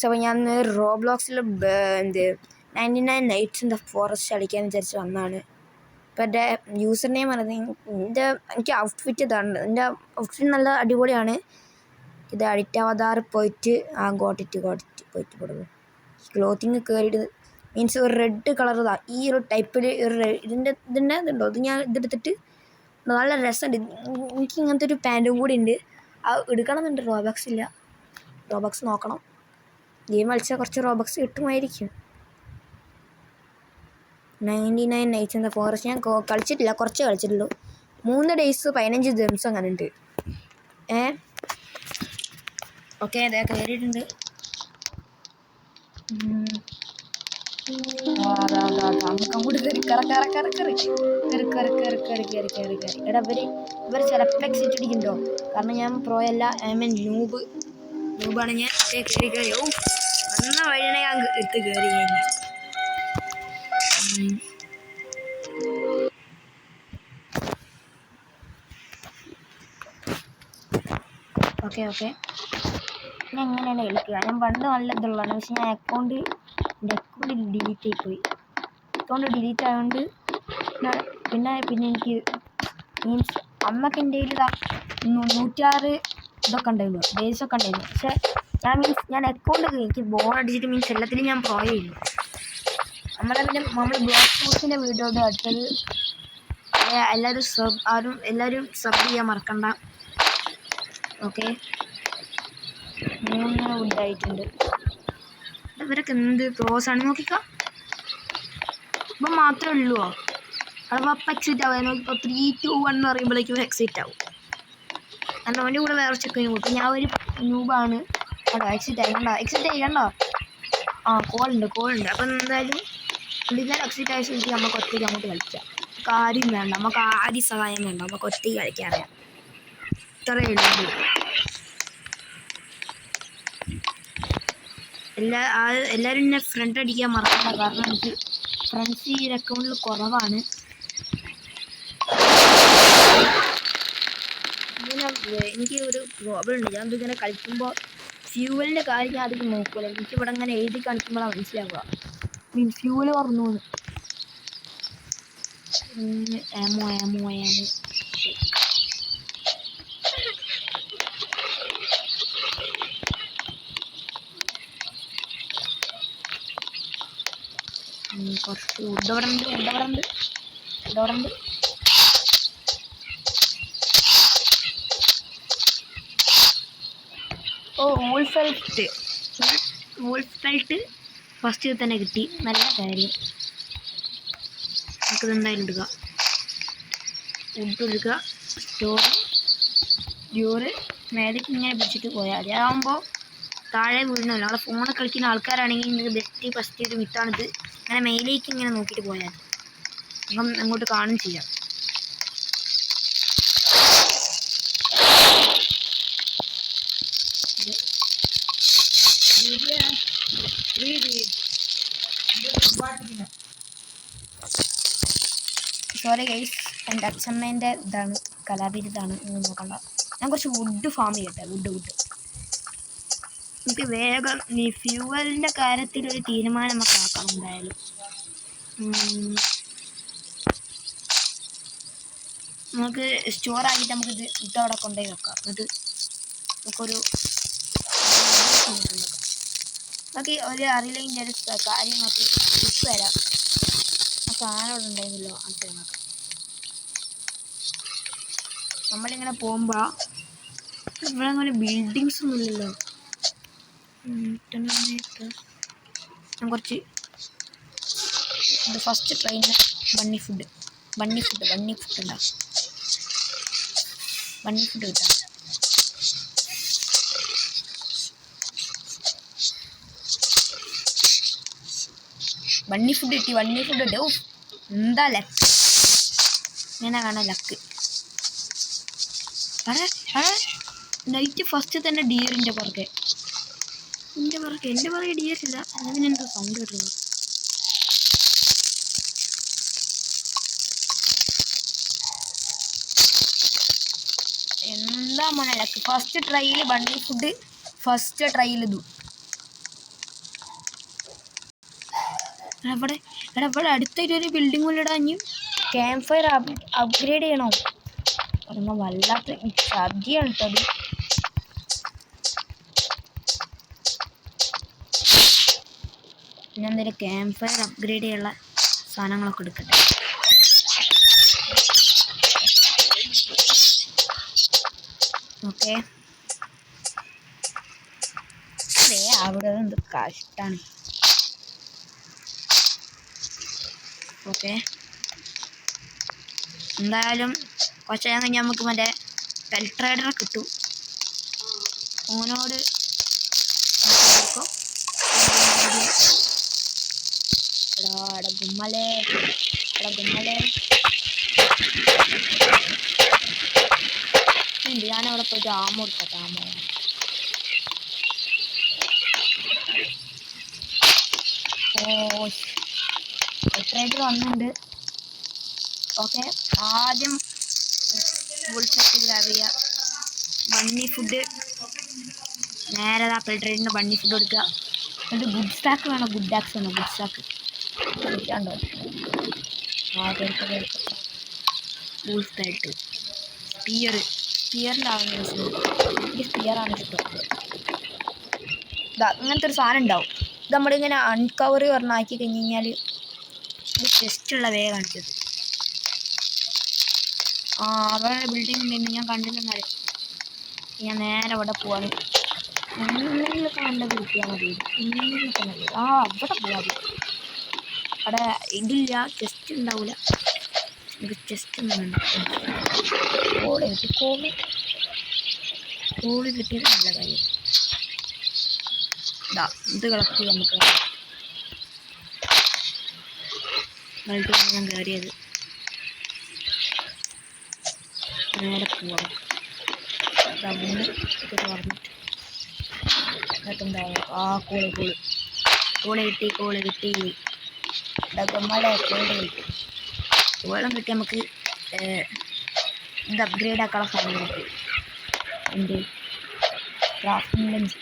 Guys, അപ്പോൾ ഞാൻ റോബ്ലോക്സിൽ 99 nights in the forest കളിക്കാൻ വിചാരിച്ച് വന്നതാണ്. ഇപ്പോൾ എൻ്റെ യൂസർ നെയിം പറയുന്നത് എനിക്ക് ഔട്ട്ഫിറ്റ് ഇതാണ്. എൻ്റെ ഔട്ട്ഫിറ്റ് നല്ല അടിപൊളിയാണ്. ഇത് അഡിക്റ്റ് ആവാതാറ് പോയിട്ട് ഗോട്ടിട്ട് പോയിട്ട് കൊടുക്കും. ക്ലോത്തിങ് കയറിയിട്ട് മീൻസ് ഒരു റെഡ് കളർ ഈ ഒരു ടൈപ്പിൽ ഇതിൻ്റെ ഇതുണ്ടോ, ഇത് ഞാൻ ഇതെടുത്തിട്ട് നല്ല രസമുണ്ട്. എനിക്ക് ഇങ്ങനത്തെ ഒരു പാൻറ്റും കൂടി ഉണ്ട്. എടുക്കണമെന്നുണ്ട്. റോബക്സ് ഇല്ല, റോബക്സ് നോക്കണം. ഗെയിം കളിച്ചാൽ കുറച്ച് റോബക്സ് കിട്ടുമായിരിക്കും. 99 നൈറ്റ്സ് ഇൻ ദ ഫോറസ്റ്റ് ഞാൻ കളിച്ചിട്ടില്ല, കുറച്ച് കളിച്ചിട്ടുള്ളൂ. 3 ഡേയ്സ് 15 ജെംസ് അങ്ങനെ ഉണ്ട്. ഓക്കെ, അതെ കയറിയിട്ടുണ്ട്. അങ്ങോട്ട് കയറി. എടാ ഇവർ ചിലപ്പോൾ എക്സിറ്റ് അടിക്കുന്നുണ്ടോ? കാരണം ഞാൻ പ്രോ അല്ല, ഐ മീൻ ന്യൂബാണ് ഞാൻ. കയറി വന്ന വഴിയാണ് ഞാൻ കയറി കഴിഞ്ഞു. ഓക്കെ ഞാൻ എങ്ങനെയാണ് കളിക്കുക? ഞാൻ പണ്ട് നല്ല ഇതുള്ളതാണ്, പക്ഷെ ഞാൻ എൻ്റെ അക്കൗണ്ട് ഡിലീറ്റ് ആയിപ്പോയി. അക്കൗണ്ട് ഡിലീറ്റ് ആയതുകൊണ്ട് പിന്നെ എനിക്ക് മീൻസ് അമ്മക്ക് എൻ്റെ കയ്യിൽ 106 ഇതൊക്കെ ഉണ്ടായിരുന്നു, ഡേയ്സൊക്കെ ഉണ്ടായിരുന്നു. പക്ഷേ ഞാൻ അക്കൗണ്ട് എനിക്ക് ബോറടിച്ചിട്ട് മീൻസ് എല്ലാത്തിലും ഞാൻ പ്രോ ചെയ്യില്ല. നമ്മൾ ബ്ലോക്ക് ഫോഴ്സിൻ്റെ വീഡിയോ അടുത്തത്. എല്ലാവരും സബ് ചെയ്യാൻ മറക്കണ്ട. ഓക്കെ, 3 വുഡായിട്ടുണ്ട്. ഇവരൊക്കെ എന്ത് ക്രോസാണ് നോക്കിക്കാം. ഇപ്പം മാത്രമേ ഉള്ളൂ. അഥവാ അപ്പം എക്സിറ്റ് ആവും. ഇപ്പോൾ 3, 2, 1 എന്ന് പറയുമ്പോഴേക്കും എക്സിറ്റ് ആവും. കാരണം അവൻ്റെ കൂടെ വേറെ ചെക്കിന് കൂട്ടും. ഞാൻ ഒരു ന്യൂബാണ്. അവിടെ എക്സിറ്റ് ആയി കണ്ടോ? കോളുണ്ട്. അപ്പം എന്തായാലും ഞാൻ എക്സിറ്റ് ആയ ശരിക്കും നമുക്ക് ഒറ്റയ്ക്ക് അങ്ങോട്ട് കളിക്കാം. ആരും വേണ്ട, നമുക്ക് ആരും സഹായം വേണ്ട, നമുക്ക് ഒറ്റയ്ക്ക് കളിക്കാറിയാം. ഇത്രയേ ഉള്ളൂ. എല്ലാവരും എന്നെ ഫ്രണ്ട് അടിക്കാൻ മറക്കണ്ട. കാരണം എനിക്ക് ഫ്രണ്ട്സ് ഈ അക്കൗണ്ടിൽ കുറവാണ്. എനിക്ക് ഒരു പ്രോബ്ലം ഉണ്ട്. ഞാൻ ഇങ്ങനെ കളിക്കുമ്പോൾ ഫ്യൂവലിൻ്റെ കാര്യം ഞാൻ അധികം നോക്കില്ല. എനിക്കിവിടെ ഇങ്ങനെ എഴുതി കളിക്കുമ്പോഴാണ് മനസ്സിലാവുക. ഫ്യൂവൽ കുറഞ്ഞു. ആമോ കുറച്ച് ഉണ്ടവരുണ്ട്. വോൾഫ് ഫെൽറ്റ് ഫസ്റ്റ് തന്നെ കിട്ടി. നല്ല കാര്യം. നമുക്കിതെന്തായാലും എടുക്കുക. ഫുഡ് എടുക്കുക. സ്റ്റോറ് മേലേക്ക് ഇങ്ങനെ പിടിച്ചിട്ട് പോയാൽ മതി. അതാകുമ്പോൾ താഴെ വീഴണമല്ലോ. അവിടെ ഫോണിൽ കളിക്കുന്ന ആൾക്കാരാണെങ്കിൽ നിങ്ങൾക്ക് ഫസ്റ്റ് ഒരു മിത്താണിത്. അങ്ങനെ മേലേക്ക് ഇങ്ങനെ നോക്കിയിട്ട് പോയാൽ അപ്പം അങ്ങോട്ട് കാണും ചെയ്യാം. സോറി ഗൈസ്, എൻ്റെ അച്ഛമ്മേൻ്റെ ഇതാണ്, കലാപീരിതാണ്. നോക്കണ്ട. ഞാൻ കുറച്ച് വുഡ് ഫാം ചെയ്യട്ടെ. വുഡ് എനിക്ക് വേഗം ഈ ഫ്യൂവലിൻ്റെ കാര്യത്തിൽ ഒരു തീരുമാനം നമുക്ക് ആക്കണം. എന്തായാലും നമുക്ക് സ്റ്റോറാക്കിയിട്ട് നമുക്കിത് ഇതവിടെ കൊണ്ടുപോയി വെക്കാം. എന്നിട്ട് നമുക്കൊരു നമുക്ക് ഒരു അറിയില്ലെങ്കിൽ ഒരു കാര്യം നോക്കി ടിപ്പ് വരാം. ആ സാധനം ഉണ്ടായിരുന്നല്ലോ, അത് നോക്കാം. നമ്മളിങ്ങനെ പോകുമ്പോൾ ഇവിടെ അങ്ങനെ ബിൽഡിങ്സ് ഒന്നും ഇല്ലല്ലോ. ഞാൻ കുറച്ച് ഫസ്റ്റ് ട്രെയിനിൽ ബണ്ണി ഫുഡ് ഉണ്ടാവും. ബണ്ണി ഫുഡ് കിട്ടാം. ബണ്ണി ഫുഡ് കിട്ടി. ഓ എന്താ ലക്ക്! ഇങ്ങനെ കാണാൻ ലക്ക്. നൈറ്റ് ഫസ്റ്റ് തന്നെ ഡിയറിൻ്റെ പുറകെ. എൻ്റെ പുറകെ ഡിയറില്ല. അതിന് എന്തോ സൗണ്ട് കിട്ടുള്ളൂ. എന്താ മോനെ ലക്ക്! ഫസ്റ്റ് ട്രൈയിൽ ബണ്ണി ഫുഡ്, ഫസ്റ്റ് ട്രൈയിൽ ഇതും. ഇവിടെ ഇവിടെ അടുത്തായിട്ട് ഒരു ബിൽഡിംഗ് കൊണ്ടിടാഞ്ഞ് ക്യാമ്പ് ഫയർ അപ്ഗ്രേഡ് ചെയ്യണോ? പറഞ്ഞാൽ വല്ലാത്ത ചതിയാണ് കേട്ടോ അത്. പിന്നെ എന്തെങ്കിലും ക്യാമ്പ് ഫയർ അപ്ഗ്രേഡ് ചെയ്യാനുള്ള സാധനങ്ങളൊക്കെ എടുക്കട്ടെ. ഓക്കെ, അവിടെ എന്ത് കഷ്ടാണ്. ഓക്കെ, എന്തായാലും കുറച്ച് നേരം കഴിഞ്ഞാൽ നമുക്ക് മറ്റേ പെൽ ട്രേഡറെ കിട്ടും. ഓനോട് ഗുമ്മലേ ഞാനവിടെ പോയിട്ട് ആമോ എടുക്കട്ടെ. ആമോ ട്രേഡർ വന്നിട്ടുണ്ട്. ഓക്കെ, ആദ്യം ഫുൾ സെറ്റ് ഗ്രാബ് ചെയ്യുക. ബണ്ണി ഫുഡ് നേരെ ആപ്പിൾ ട്രേഡിന് ബണ്ണി ഫുഡ് കൊടുക്കുക. എന്നിട്ട് ഗുഡ് സ്റ്റാക്ക് വേണം. ഗുഡ് ആക്സ് വേണം. ഗുഡ് സ്റ്റാക്ക് കിട്ടാണ്ടോ? ബൂൾസ്റ്റായിട്ട് സ്പിയറിൻ്റെ ആവുന്ന എനിക്ക് സ്പിയറാണ് ഇഷ്ടം. അങ്ങനത്തെ ഒരു സാധനം ഉണ്ടാവും. ഇത് നമ്മളിങ്ങനെ അൺകവർ പറഞ്ഞാക്കി കഴിഞ്ഞ് കഴിഞ്ഞാൽ ചെസ്റ്റുള്ള വേ കാണിച്ചത്. അവിടെ ബിൽഡിംഗ് ഉണ്ടെന്ന് ഞാൻ കണ്ടില്ലെന്നാൽ ഞാൻ നേരെ അവിടെ പോവാണ്. എന്തെങ്കിലുമൊക്കെ നല്ലത് കിട്ടിയാൽ മതി. എന്തെങ്കിലുമൊക്കെ നല്ലത്. അവിടെ പോവാതെ അവിടെ ഇതില്ല, ചെസ്റ്റ് ഉണ്ടാവില്ല. എനിക്ക് ചെസ്റ്റ് ഒന്നും വേണ്ട. കോള് കിട്ടിയത് നല്ല കാര്യം. ഇത് കളക്ട് നമുക്ക് ഞാൻ കയറിയത് നേരെ പോവാം. പറഞ്ഞിട്ട് കോള് കിട്ടി. ഡഗമ്മടെ കോള് കിട്ടി. വെള്ളം കിട്ടി. നമുക്ക് ഇത് അപ്ഗ്രേഡ് ആക്കാനുള്ള സാധനം കിട്ടി. എന്ത് ക്രാഫ്റ്റിംഗ് ബെഞ്ച്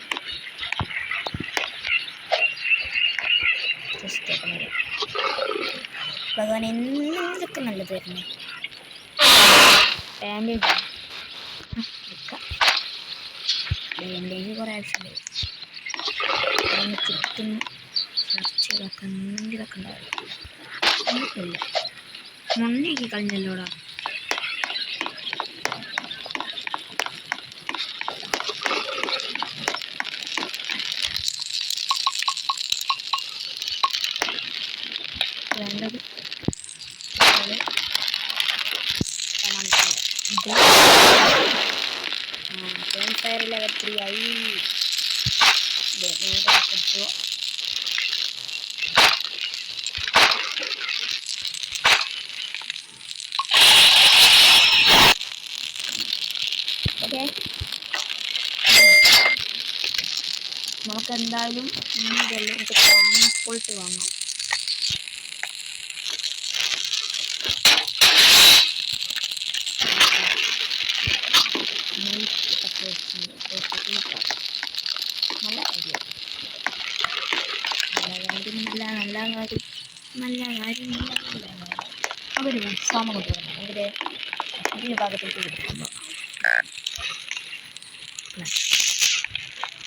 ഭഗവാൻ എന്തെങ്കിലുമൊക്കെ നല്ലത് തരണേ. ബാൻഡേജ് കുറേ ആവശ്യമുണ്ട്. ചുറ്റും സെർച്ച് ചെയ്തൊക്കെ എന്തെങ്കിലുമൊക്കെ ഉണ്ടാവില്ല. ഒന്നുമില്ല, മണ്ണിക്ക് കളഞ്ഞല്ലോടാ. വേണ്ടത് ഫയർ ലെവൽ 3 ആയി. ഓക്കെ, നമുക്ക് എന്തായാലും നമുക്ക് ട്രാൻസ്പോർട്ട് വാങ്ങാം. നല്ല കാര്യം. അതൊരു ഉത്സാഹം കൊണ്ടുവരണം. അതിൻ്റെ ഈ ഭാഗത്തേക്ക് കിട്ടുമ്പോൾ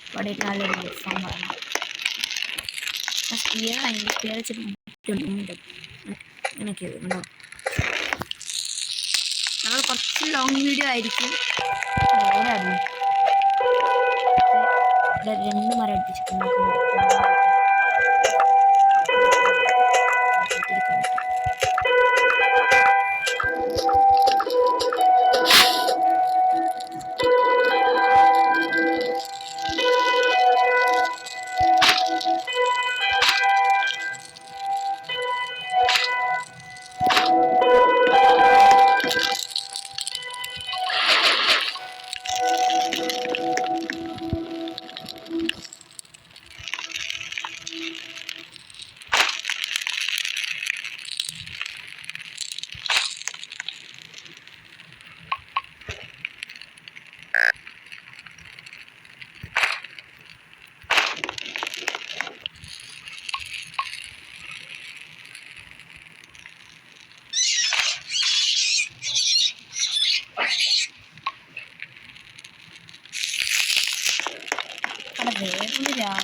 ഇവിടെ നല്ലൊരു ഉത്സാഹം വേണം. സ്പിയർ അങ്ങനെയൊക്കെ ഉണ്ടോ? നമ്മൾ കുറച്ച് ലോങ് വീഡിയോ ആയിരിക്കും. ഇവിടെ 2 മരം അടുപ്പിച്ചിട്ടുണ്ട്.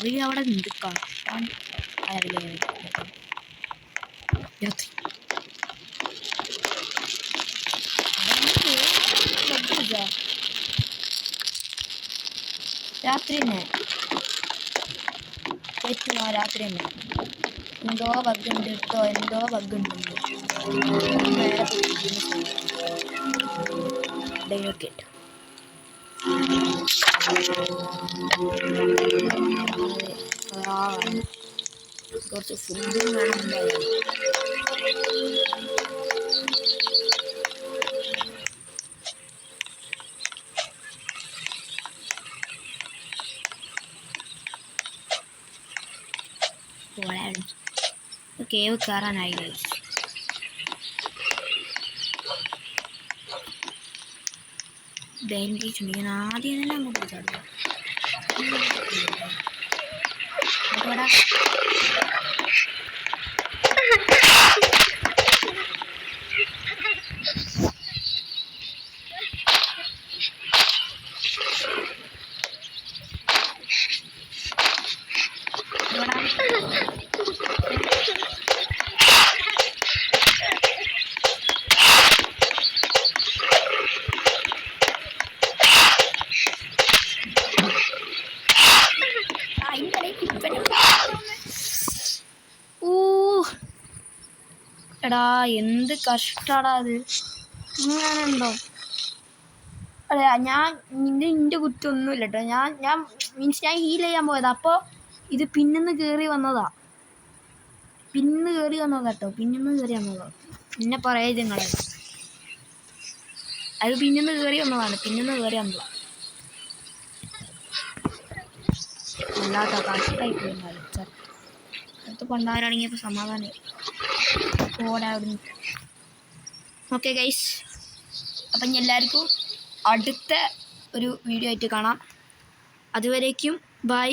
അവർ അവിടെ നിൽക്കാം രാത്രി തന്നെ രാത്രി തന്നെ എന്തോ ബഗ്ഗുണ്ട് കേട്ടോ എന്തോ ബഗ്ഗുണ്ട് ഡേറ്റ് കുറച്ച് ഫുഡും വേണം കേവ് കയറാനായി ഗൈസ് ബെൻഡിച്ചുണ്ട് ഞാൻ ആദ്യം തന്നെ അങ്ങോട്ട് ചാടുക എടാ എന്ത് കഷ്ടാടാ അത് അങ്ങനെയുണ്ടോ അതെ ഞാൻ എൻ്റെ കുറ്റമൊന്നുമില്ല കേട്ടോ ഞാൻ മീൻസ് ഞാൻ ഹീൽ ചെയ്യാൻ പോയതാ അപ്പോൾ ഇത് പിന്നിന്ന് കയറി വന്നതാ കേട്ടോ പിന്നിന്ന് കയറി വന്നതാ പിന്നെ പറയാ നിങ്ങളെ അത് പിന്നിന്ന് കയറി വന്നതാണ് അല്ലാത്ത കഷ്ടായി പോയി അടുത്ത് കൊണ്ടുപോകാനാണെങ്കിൽ സമാധാനം ഓടാവിടുന്നു ഓക്കെ ഗൈസ് അപ്പം ഇനി എല്ലാവർക്കും അടുത്ത ഒരു വീഡിയോ ആയിട്ട് കാണാം അതുവരേക്കും ബൈ